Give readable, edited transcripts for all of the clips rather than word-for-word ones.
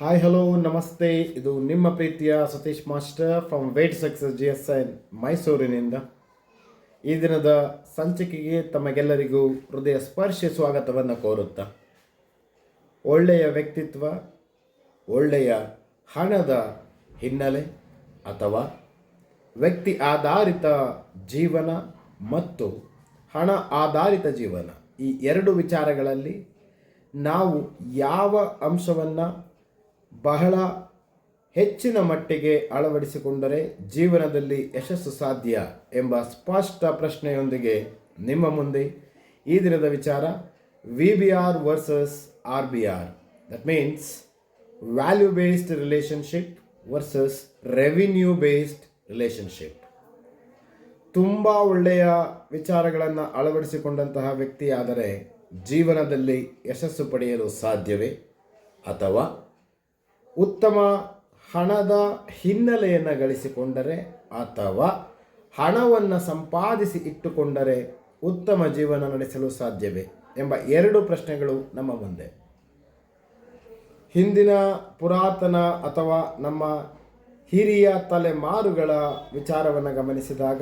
Hi hello ನಮಸ್ತೆ. ಇದು ನಿಮ್ಮ ಪ್ರೀತಿಯ Satish master from wait success GSN ಮೈಸೂರಿನಿಂದ. ಈ ದಿನದ ಸಂಚಿಕೆಗೆ ತಮಗೆಲ್ಲರಿಗೂ ಹೃದಯ ಸ್ಪರ್ಶಿ ಸ್ವಾಗತವನ್ನು ಕೋರುತ್ತಾ, ಒಳ್ಳೆಯ ವ್ಯಕ್ತಿತ್ವ, ಒಳ್ಳೆಯ ಹಣದ ಹಿನ್ನೆಲೆ ಅಥವಾ ವ್ಯಕ್ತಿ ಆಧಾರಿತ ಜೀವನ ಮತ್ತು ಹಣ ಆಧಾರಿತ ಜೀವನ, ಈ ಎರಡು ವಿಚಾರಗಳಲ್ಲಿ ನಾವು ಯಾವ ಅಂಶವನ್ನು ಬಹಳ ಹೆಚ್ಚಿನ ಮಟ್ಟಿಗೆ ಅಳವಡಿಸಿಕೊಂಡರೆ ಜೀವನದಲ್ಲಿ ಯಶಸ್ಸು ಸಾಧ್ಯ ಎಂಬ ಸ್ಪಷ್ಟ ಪ್ರಶ್ನೆಯೊಂದಿಗೆ ನಿಮ್ಮ ಮುಂದೆ ಈ ದಿನದ ವಿಚಾರ VBR versus RBR. That means value based relationship versus revenue based relationship. ತುಂಬ ಒಳ್ಳೆಯ ವಿಚಾರಗಳನ್ನು ಅಳವಡಿಸಿಕೊಂಡಂತಹ ವ್ಯಕ್ತಿಯಾದರೆ ಜೀವನದಲ್ಲಿ ಯಶಸ್ಸು ಪಡೆಯಲು ಸಾಧ್ಯವೇ, ಅಥವಾ ಉತ್ತಮ ಹಣದ ಹಿನ್ನೆಲೆಯನ್ನು ಗಳಿಸಿಕೊಂಡರೆ ಅಥವಾ ಹಣವನ್ನು ಸಂಪಾದಿಸಿ ಇಟ್ಟುಕೊಂಡರೆ ಉತ್ತಮ ಜೀವನ ನಡೆಸಲು ಸಾಧ್ಯವೇ ಎಂಬ ಎರಡು ಪ್ರಶ್ನೆಗಳು ನಮ್ಮ ಮುಂದೆ. ಹಿಂದಿನ ಪುರಾತನ ಅಥವಾ ನಮ್ಮ ಹಿರಿಯ ತಲೆಮಾರುಗಳ ವಿಚಾರವನ್ನು ಗಮನಿಸಿದಾಗ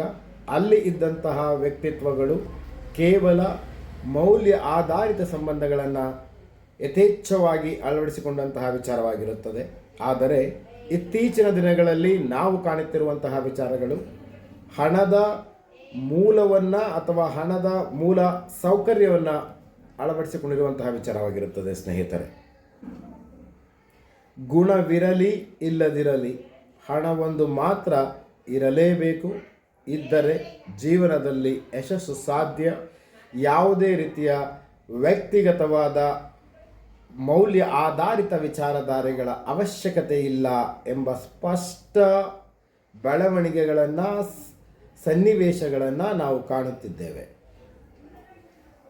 ಅಲ್ಲಿ ಇದ್ದಂತಹ ವ್ಯಕ್ತಿತ್ವಗಳು ಕೇವಲ ಮೌಲ್ಯ ಆಧಾರಿತ ಸಂಬಂಧಗಳನ್ನು ಯಥೇಚ್ಛವಾಗಿ ಅಳವಡಿಸಿಕೊಂಡಂತಹ ವಿಚಾರವಾಗಿರುತ್ತದೆ. ಆದರೆ ಇತ್ತೀಚಿನ ದಿನಗಳಲ್ಲಿ ನಾವು ಕಾಣುತ್ತಿರುವಂತಹ ವಿಚಾರಗಳು ಹಣದ ಮೂಲವನ್ನು ಅಥವಾ ಹಣದ ಮೂಲ ಸೌಕರ್ಯವನ್ನು ಅಳವಡಿಸಿಕೊಂಡಿರುವಂತಹ ವಿಚಾರವಾಗಿರುತ್ತದೆ. ಸ್ನೇಹಿತರೆ, ಗುಣವಿರಲಿ ಇಲ್ಲದಿರಲಿ ಹಣವೊಂದು ಮಾತ್ರ ಇರಲೇಬೇಕು. ಇದ್ದರೆ ಜೀವನದಲ್ಲಿ ಯಶಸ್ಸು ಸಾಧ್ಯ. ಯಾವುದೇ ರೀತಿಯ ವ್ಯಕ್ತಿಗತವಾದ ಮೌಲ್ಯ ಆಧಾರಿತ ವಿಚಾರಧಾರೆಗಳ ಅವಶ್ಯಕತೆ ಇಲ್ಲ ಎಂಬ ಸ್ಪಷ್ಟ ಬೆಳವಣಿಗೆಗಳನ್ನು, ಸನ್ನಿವೇಶಗಳನ್ನು ನಾವು ಕಾಣುತ್ತಿದ್ದೇವೆ.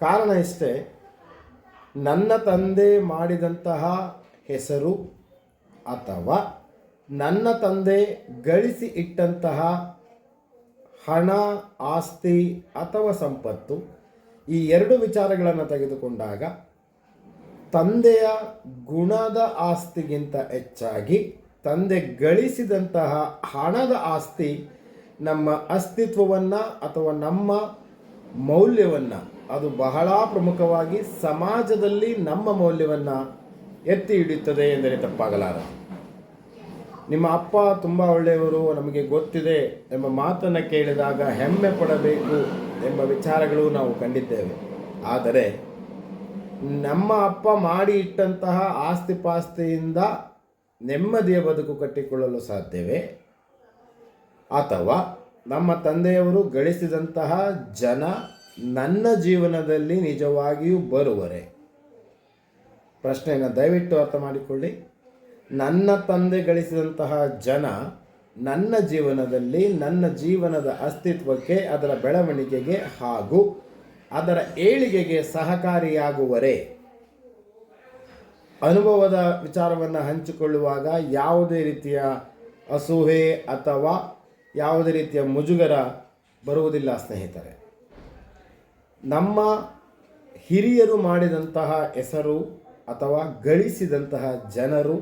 ಕಾರಣ ಇಷ್ಟೇ, ನನ್ನ ತಂದೆ ಮಾಡಿದಂತಹ ಹೆಸರು ಅಥವಾ ನನ್ನ ತಂದೆ ಗಳಿಸಿ ಇಟ್ಟಂತಹ ಹಣ, ಆಸ್ತಿ ಅಥವಾ ಸಂಪತ್ತು, ಈ ಎರಡು ವಿಚಾರಗಳನ್ನು ತೆಗೆದುಕೊಂಡಾಗ ತಂದೆಯ ಗುಣದ ಆಸ್ತಿಗಿಂತ ಹೆಚ್ಚಾಗಿ ತಂದೆ ಗಳಿಸಿದಂತಹ ಹಣದ ಆಸ್ತಿ ನಮ್ಮ ಅಸ್ತಿತ್ವವನ್ನು ಅಥವಾ ನಮ್ಮ ಮೌಲ್ಯವನ್ನು, ಅದು ಬಹಳ ಪ್ರಮುಖವಾಗಿ ಸಮಾಜದಲ್ಲಿ ನಮ್ಮ ಮೌಲ್ಯವನ್ನು ಎತ್ತಿ ಹಿಡಿಯುತ್ತದೆ ಎಂದರೆ ತಪ್ಪಾಗಲಾರದು. ನಿಮ್ಮ ಅಪ್ಪ ತುಂಬ ಒಳ್ಳೆಯವರು, ನಮಗೆ ಗೊತ್ತಿದೆ ಎಂಬ ಮಾತನ್ನು ಕೇಳಿದಾಗ ಹೆಮ್ಮೆ ಪಡಬೇಕು ಎಂಬ ವಿಚಾರಗಳು ನಾವು ಕಂಡಿದ್ದೇವೆ. ಆದರೆ ನಮ್ಮ ಅಪ್ಪ ಮಾಡಿ ಇಟ್ಟಂತಹ ಆಸ್ತಿ ಪಾಸ್ತಿಯಿಂದ ನೆಮ್ಮದಿಯ ಬದುಕು ಕಟ್ಟಿಕೊಳ್ಳಲು ಸಾಧ್ಯವೇ, ಅಥವಾ ನಮ್ಮ ತಂದೆಯವರು ಗಳಿಸಿದಂತಹ ಜನ ನನ್ನ ಜೀವನದಲ್ಲಿ ನಿಜವಾಗಿಯೂ ಬರುವರೆ? ಪ್ರಶ್ನೆಯನ್ನು ದಯವಿಟ್ಟು ಅರ್ಥ ಮಾಡಿಕೊಳ್ಳಿ. ನನ್ನ ತಂದೆ ಗಳಿಸಿದಂತಹ ಜನ ನನ್ನ ಜೀವನದಲ್ಲಿ, ನನ್ನ ಜೀವನದ ಅಸ್ತಿತ್ವಕ್ಕೆ, ಅದರ ಬೆಳವಣಿಗೆಗೆ ಹಾಗೂ ಅದರ ಏಳಿಗೆಗೆ ಸಹಕಾರಿಯಾಗುವರೆ? ಅನುಭವದ ವಿಚಾರವನ್ನು ಹಂಚಿಕೊಳ್ಳುವಾಗ ಯಾವುದೇ ರೀತಿಯ ಅಸೂಹೆ ಅಥವಾ ಯಾವುದೇ ರೀತಿಯ ಮುಜುಗರ ಬರುವುದಿಲ್ಲ. ಸ್ನೇಹಿತರೆ, ನಮ್ಮ ಹಿರಿಯರು ಮಾಡಿದಂತಹ ಹೆಸರು ಅಥವಾ ಗಳಿಸಿದಂತಹ ಜನರು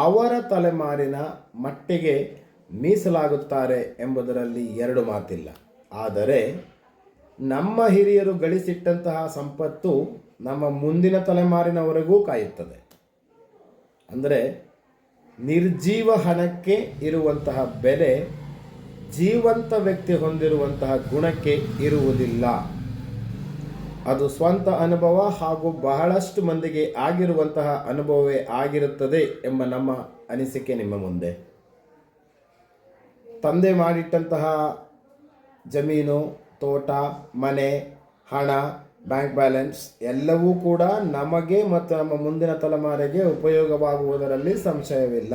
ಅವರ ತಲೆಮಾರಿನ ಮಟ್ಟಿಗೆ ಮೀಸಲಾಗುತ್ತಾರೆ ಎಂಬುದರಲ್ಲಿ ಎರಡು ಮಾತಿಲ್ಲ. ಆದರೆ ನಮ್ಮ ಹಿರಿಯರು ಗಳಿಸಿಟ್ಟಂತಹ ಸಂಪತ್ತು ನಮ್ಮ ಮುಂದಿನ ತಲೆಮಾರಿನವರೆಗೂ ಕಾಯುತ್ತದೆ. ಅಂದರೆ ನಿರ್ಜೀವ ಹಣಕ್ಕೆ ಇರುವಂತಹ ಬೆಲೆ ಜೀವಂತ ವ್ಯಕ್ತಿ ಹೊಂದಿರುವಂತಹ ಗುಣಕ್ಕೆ ಇರುವುದಿಲ್ಲ. ಅದು ಸ್ವಂತ ಅನುಭವ ಹಾಗೂ ಬಹಳಷ್ಟು ಮಂದಿಗೆ ಆಗಿರುವಂತಹ ಅನುಭವವೇ ಆಗಿರುತ್ತದೆ ಎಂಬ ನಮ್ಮ ಅನಿಸಿಕೆ ನಿಮ್ಮ ಮುಂದೆ. ತಂದೆ ಮಾಡಿಟ್ಟಂತಹ ಜಮೀನು, ತೋಟ, ಮನೆ, ಹಣ, ಬ್ಯಾಂಕ್ ಬ್ಯಾಲೆನ್ಸ್ ಎಲ್ಲವೂ ಕೂಡ ನಮಗೆ ಮತ್ತು ನಮ್ಮ ಮುಂದಿನ ತಲೆಮಾರಿಗೆ ಉಪಯೋಗವಾಗುವುದರಲ್ಲಿ ಸಂಶಯವಿಲ್ಲ.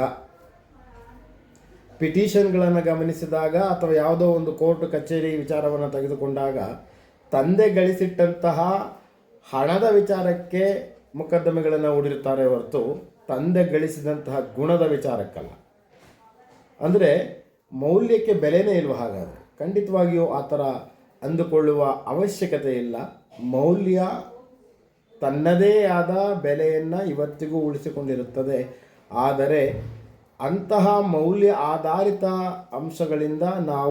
ಪಿಟಿಷನ್ಗಳನ್ನು ಗಮನಿಸಿದಾಗ ಅಥವಾ ಯಾವುದೋ ಒಂದು ಕೋರ್ಟ್ ಕಚೇರಿ ವಿಚಾರವನ್ನು ತೆಗೆದುಕೊಂಡಾಗ ತಂದೆ ಗಳಿಸಿಟ್ಟಂತಹ ಹಣದ ವಿಚಾರಕ್ಕೆ ಮೊಕದ್ದಮೆಗಳನ್ನು ಹೂಡಿರುತ್ತಾರೆ ಹೊರತು ತಂದೆ ಗಳಿಸಿದಂತಹ ಗುಣದ ವಿಚಾರಕ್ಕಲ್ಲ. ಅಂದರೆ ಮೌಲ್ಯಕ್ಕೆ ಬೆಲೆನೇ ಇಲ್ವ? ಹಾಗಾದರೆ ಖಂಡಿತವಾಗಿಯೂ ಆ ಥರ ಅಂದುಕೊಳ್ಳುವ ಅವಶ್ಯಕತೆ ಇಲ್ಲ. ಮೌಲ್ಯ ತನ್ನದೇ ಆದ ಬೆಲೆಯನ್ನು ಇವತ್ತಿಗೂ ಉಳಿಸಿಕೊಂಡಿರುತ್ತದೆ. ಆದರೆ ಅಂತಹ ಮೌಲ್ಯ ಆಧಾರಿತ ಅಂಶಗಳಿಂದ ನಾವು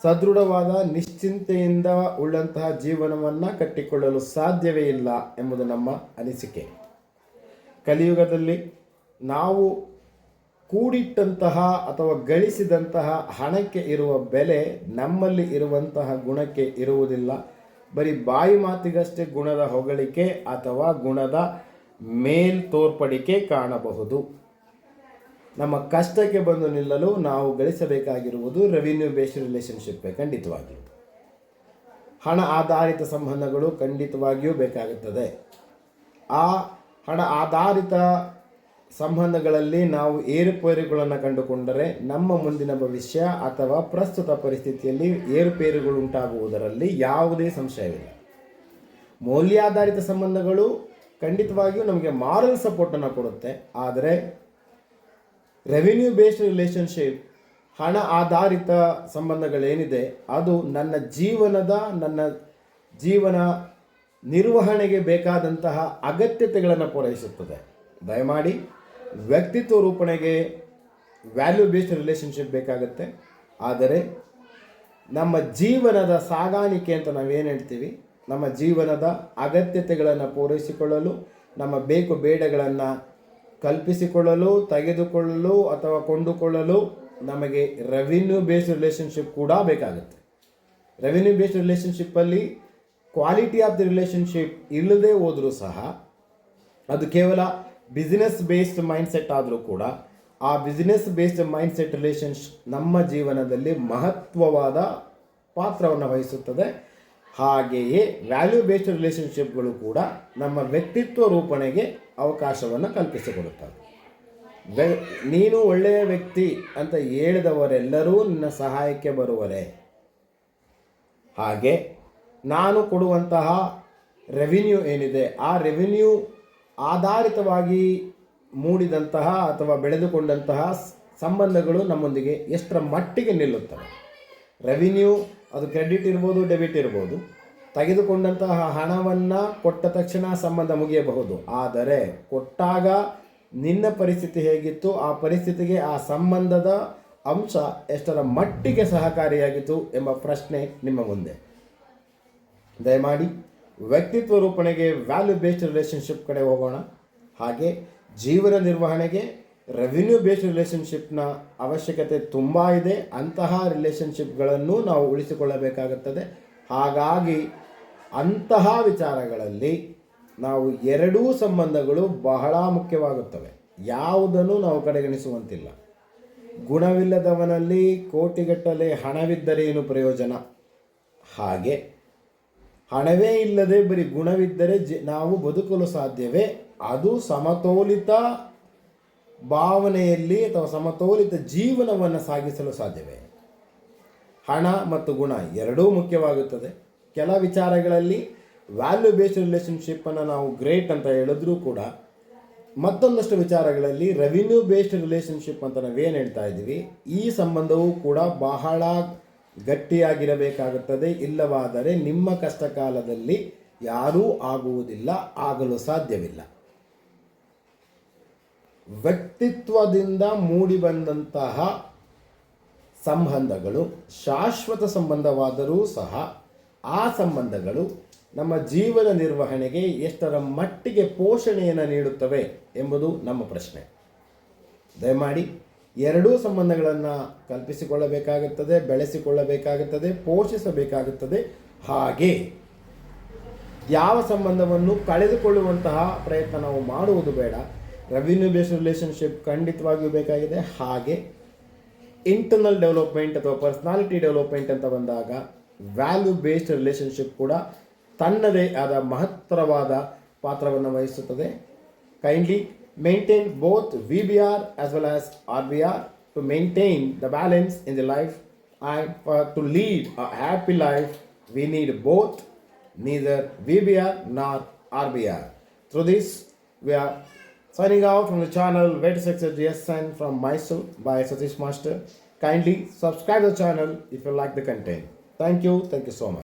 ಸದೃಢವಾದ ನಿಶ್ಚಿಂತೆಯಿಂದ ಉಳ್ಳಂತಹ ಜೀವನವನ್ನು ಕಟ್ಟಿಕೊಳ್ಳಲು ಸಾಧ್ಯವೇ ಇಲ್ಲ ಎಂಬುದು ನಮ್ಮ ಅನಿಸಿಕೆ. ಕಲಿಯುಗದಲ್ಲಿ ನಾವು ಕೂಡಿಟ್ಟಂತಹ ಅಥವಾ ಗಳಿಸಿದಂತಹ ಹಣಕ್ಕೆ ಇರುವ ಬೆಲೆ ನಮ್ಮಲ್ಲಿ ಇರುವಂತಹ ಗುಣಕ್ಕೆ ಇರುವುದಿಲ್ಲ. ಬರೀ ಬಾಯಿ ಮಾತಿಗಷ್ಟೇ ಗುಣದ ಹೊಗಳಿಕೆ ಅಥವಾ ಗುಣದ ಮೇಲ್ತೋರ್ಪಡಿಕೆ ಕಾಣಬಹುದು. ನಮ್ಮ ಕಷ್ಟಕ್ಕೆ ಬಂದು ನಿಲ್ಲಲು ನಾವು ಗಳಿಸಬೇಕಾಗಿರುವುದು ರೆವಿನ್ಯೂ ಬೇಸ್ಡ್ ರಿಲೇಷನ್ಶಿಪ್ ಖಂಡಿತವಾಗಿಯೂ. ಹಣ ಆಧಾರಿತ ಸಂಬಂಧಗಳು ಖಂಡಿತವಾಗಿಯೂ ಬೇಕಾಗುತ್ತದೆ. ಆ ಹಣ ಆಧಾರಿತ ಸಂಬಂಧಗಳಲ್ಲಿ ನಾವು ಏರುಪೇರುಗಳನ್ನು ಕಂಡುಕೊಂಡರೆ ನಮ್ಮ ಮುಂದಿನ ಭವಿಷ್ಯ ಅಥವಾ ಪ್ರಸ್ತುತ ಪರಿಸ್ಥಿತಿಯಲ್ಲಿ ಏರುಪೇರುಗಳು ಉಂಟಾಗುವುದರಲ್ಲಿ ಯಾವುದೇ ಸಂಶಯವಿಲ್ಲ. ಮೌಲ್ಯಾಧಾರಿತ ಸಂಬಂಧಗಳು ಖಂಡಿತವಾಗಿಯೂ ನಮಗೆ ಮಾರಲ್ ಸಪೋರ್ಟನ್ನು ಕೊಡುತ್ತೆ. ಆದರೆ ರೆವಿನ್ಯೂ ಬೇಸ್ಡ್ ರಿಲೇಷನ್ಶಿಪ್, ಹಣ ಆಧಾರಿತ ಸಂಬಂಧಗಳೇನಿದೆ ಅದು ನನ್ನ ಜೀವನ ನಿರ್ವಹಣೆಗೆ ಬೇಕಾದಂತಹ ಅಗತ್ಯತೆಗಳನ್ನು ಪೂರೈಸುತ್ತದೆ. ದಯಮಾಡಿ ವ್ಯಕ್ತಿತ್ವ ರೂಪಣೆಗೆ ವ್ಯಾಲ್ಯೂ ಬೇಸ್ಡ್ ರಿಲೇಷನ್ಶಿಪ್ ಬೇಕಾಗುತ್ತೆ. ಆದರೆ ನಮ್ಮ ಜೀವನದ ಸಾಗಾಣಿಕೆ ಅಂತ ನಾವೇನು ಹೇಳ್ತೀವಿ, ನಮ್ಮ ಜೀವನದ ಅಗತ್ಯತೆಗಳನ್ನು ಪೂರೈಸಿಕೊಳ್ಳಲು, ನಮ್ಮ ಬೇಕು ಬೇಡಗಳನ್ನು ಕಲ್ಪಿಸಿಕೊಳ್ಳಲು, ತೆಗೆದುಕೊಳ್ಳಲು ಅಥವಾ ಕೊಂಡುಕೊಳ್ಳಲು ನಮಗೆ ರೆವಿನ್ಯೂ ಬೇಸ್ಡ್ ರಿಲೇಷನ್ಶಿಪ್ ಕೂಡ ಬೇಕಾಗುತ್ತೆ. ರೆವಿನ್ಯೂ ಬೇಸ್ಡ್ ರಿಲೇಷನ್ಶಿಪ್ಪಲ್ಲಿ ಕ್ವಾಲಿಟಿ ಆಫ್ ದಿ ರಿಲೇಷನ್ಶಿಪ್ ಇಲ್ಲದೆ ಹೋದರೂ ಸಹ ಅದು ಕೇವಲ ಬಿಸ್ನೆಸ್ ಬೇಸ್ಡ್ ಮೈಂಡ್ಸೆಟ್ ಆದರೂ ಕೂಡ ಆ ಬಿಸ್ನೆಸ್ ಬೇಸ್ಡ್ ಮೈಂಡ್ಸೆಟ್ ರಿಲೇಷನ್ಶಿಪ್ ನಮ್ಮ ಜೀವನದಲ್ಲಿ ಮಹತ್ವವಾದ ಪಾತ್ರವನ್ನು ವಹಿಸುತ್ತದೆ. ಹಾಗೆಯೇ ವ್ಯಾಲ್ಯೂ ಬೇಸ್ಡ್ ರಿಲೇಷನ್ಶಿಪ್ಗಳು ಕೂಡ ನಮ್ಮ ವ್ಯಕ್ತಿತ್ವ ರೂಪಣೆಗೆ ಅವಕಾಶವನ್ನು ಕಲ್ಪಿಸಿಕೊಡುತ್ತವೆ. ನೀನು ಒಳ್ಳೆಯ ವ್ಯಕ್ತಿ ಅಂತ ಹೇಳಿದವರೆಲ್ಲರೂ ನಿನ್ನ ಸಹಾಯಕ್ಕೆ ಬರುವರೆ. ಹಾಗೆ ನಾನು ಕೊಡುವಂತಹ ರೆವಿನ್ಯೂ ಏನಿದೆ, ಆ ರೆವಿನ್ಯೂ ಆಧಾರಿತವಾಗಿ ಮೂಡಿದಂತಹ ಅಥವಾ ಬೆಳೆದುಕೊಂಡಂತಹ ಸಂಬಂಧಗಳು ನಮ್ಮೊಂದಿಗೆ ಎಷ್ಟರ ಮಟ್ಟಿಗೆ ನಿಲ್ಲುತ್ತವೆ. ರೆವಿನ್ಯೂ ಅದು ಕ್ರೆಡಿಟ್ ಇರ್ಬೋದು, ಡೆಬಿಟ್ ಇರ್ಬೋದು. ತೆಗೆದುಕೊಂಡಂತಹ ಹಣವನ್ನು ಕೊಟ್ಟ ತಕ್ಷಣ ಸಂಬಂಧ ಮುಗಿಯಬಹುದು. ಆದರೆ ಕೊಟ್ಟಾಗ ನಿನ್ನ ಪರಿಸ್ಥಿತಿ ಹೇಗಿತ್ತು, ಆ ಪರಿಸ್ಥಿತಿಗೆ ಆ ಸಂಬಂಧದ ಅಂಶ ಎಷ್ಟರ ಮಟ್ಟಿಗೆ ಸಹಕಾರಿಯಾಗಿತ್ತು ಎಂಬ ಪ್ರಶ್ನೆ ನಿಮ್ಮ ಮುಂದೆ. ದಯಮಾಡಿ ವ್ಯಕ್ತಿತ್ವ ರೂಪಣೆಗೆ ವ್ಯಾಲ್ಯೂ ಬೇಸ್ಡ್ ರಿಲೇಷನ್ಶಿಪ್ ಕಡೆ ಹೋಗೋಣ. ಹಾಗೆ ಜೀವನ ನಿರ್ವಹಣೆಗೆ ರೆವಿನ್ಯೂ ಬೇಸ್ಡ್ ರಿಲೇಷನ್ಶಿಪ್ನ ಅವಶ್ಯಕತೆ ತುಂಬ ಇದೆ. ಅಂತಹ ರಿಲೇಷನ್ಶಿಪ್ಗಳನ್ನು ನಾವು ಉಳಿಸಿಕೊಳ್ಳಬೇಕಾಗುತ್ತದೆ. ಹಾಗಾಗಿ ಅಂತಹ ವಿಚಾರಗಳಲ್ಲಿ ನಾವು ಎರಡೂ ಸಂಬಂಧಗಳು ಬಹಳ ಮುಖ್ಯವಾಗುತ್ತವೆ. ಯಾವುದನ್ನು ನಾವು ಕಡೆಗಣಿಸುವಂತಿಲ್ಲ. ಗುಣವಿಲ್ಲದವನಲ್ಲಿ ಕೋಟಿಗಟ್ಟಲೆ ಹಣವಿದ್ದರೆ ಏನು ಪ್ರಯೋಜನ? ಹಾಗೆ ಹಣವೇ ಇಲ್ಲದೆ ಬರೀ ಗುಣವಿದ್ದರೆ ನಾವು ಬದುಕಲು ಸಾಧ್ಯವೇ? ಅದು ಸಮತೋಲಿತ ಭಾವನೆಯಲ್ಲಿ ಅಥವಾ ಸಮತೋಲಿತ ಜೀವನವನ್ನು ಸಾಗಿಸಲು ಸಾಧ್ಯವೇ? ಹಣ ಮತ್ತು ಗುಣ ಎರಡೂ ಮುಖ್ಯವಾಗುತ್ತದೆ. ಕೆಲ ವಿಚಾರಗಳಲ್ಲಿ ವ್ಯಾಲ್ಯೂ ಬೇಸ್ಡ್ ರಿಲೇಷನ್ಶಿಪ್ಪನ್ನು ನಾವು ಗ್ರೇಟ್ ಅಂತ ಹೇಳಿದ್ರೂ ಕೂಡ ಮತ್ತೊಂದಷ್ಟು ವಿಚಾರಗಳಲ್ಲಿ ರೆವಿನ್ಯೂ ಬೇಸ್ಡ್ ರಿಲೇಷನ್ಶಿಪ್ ಅಂತ ನಾವೇನು ಹೇಳ್ತಾ ಇದ್ದೀವಿ, ಈ ಸಂಬಂಧವೂ ಕೂಡ ಬಹಳ ಗಟ್ಟಿಯಾಗಿರಬೇಕಾಗುತ್ತದೆ. ಇಲ್ಲವಾದರೆ ನಿಮ್ಮ ಕಷ್ಟ ಕಾಲದಲ್ಲಿ ಯಾರೂ ಆಗುವುದಿಲ್ಲ, ಆಗಲು ಸಾಧ್ಯವಿಲ್ಲ. ವ್ಯಕ್ತಿತ್ವದಿಂದ ಮೂಡಿಬಂದಂತಹ ಸಂಬಂಧಗಳು ಶಾಶ್ವತ ಸಂಬಂಧವಾದರೂ ಸಹ ಆ ಸಂಬಂಧಗಳು ನಮ್ಮ ಜೀವನ ನಿರ್ವಹಣೆಗೆ ಎಷ್ಟರ ಮಟ್ಟಿಗೆ ಪೋಷಣೆಯನ್ನು ನೀಡುತ್ತವೆ ಎಂಬುದು ನಮ್ಮ ಪ್ರಶ್ನೆ. ದಯಮಾಡಿ ಎರಡೂ ಸಂಬಂಧಗಳನ್ನು ಕಲ್ಪಿಸಿಕೊಳ್ಳಬೇಕಾಗುತ್ತದೆ, ಬೆಳೆಸಿಕೊಳ್ಳಬೇಕಾಗುತ್ತದೆ, ಪೋಷಿಸಬೇಕಾಗುತ್ತದೆ. ಹಾಗೆ ಯಾವ ಸಂಬಂಧವನ್ನು ಕಳೆದುಕೊಳ್ಳುವಂತಹ ಪ್ರಯತ್ನ ನಾವು ಮಾಡುವುದು ಬೇಡ. ರೆವಿನ್ಯೂ ಬೇಸ್ಡ್ ರಿಲೇಷನ್ಶಿಪ್ ಖಂಡಿತವಾಗಿಯೂ ಬೇಕಾಗಿದೆ. ಹಾಗೆ ಇಂಟರ್ನಲ್ ಡೆವಲಪ್ಮೆಂಟ್ ಅಥವಾ ಪರ್ಸನಾಲಿಟಿ ಡೆವಲಪ್ಮೆಂಟ್ ಅಂತ ಬಂದಾಗ ವ್ಯಾಲ್ಯೂ ಬೇಸ್ಡ್ ರಿಲೇಷನ್ಶಿಪ್ ಕೂಡ ತನ್ನದೇ ಆದ ಮಹತ್ತರವಾದ ಪಾತ್ರವನ್ನು ವಹಿಸುತ್ತದೆ. Kindly maintain both VBR as well as RBR to maintain the balance in the life, and to lead a happy life we need both, neither VBR nor RBR. Through this we are signing out from the channel Way to Success GSN from Mysore by Satish Master. Kindly subscribe the channel if you like the content. Thank you so much.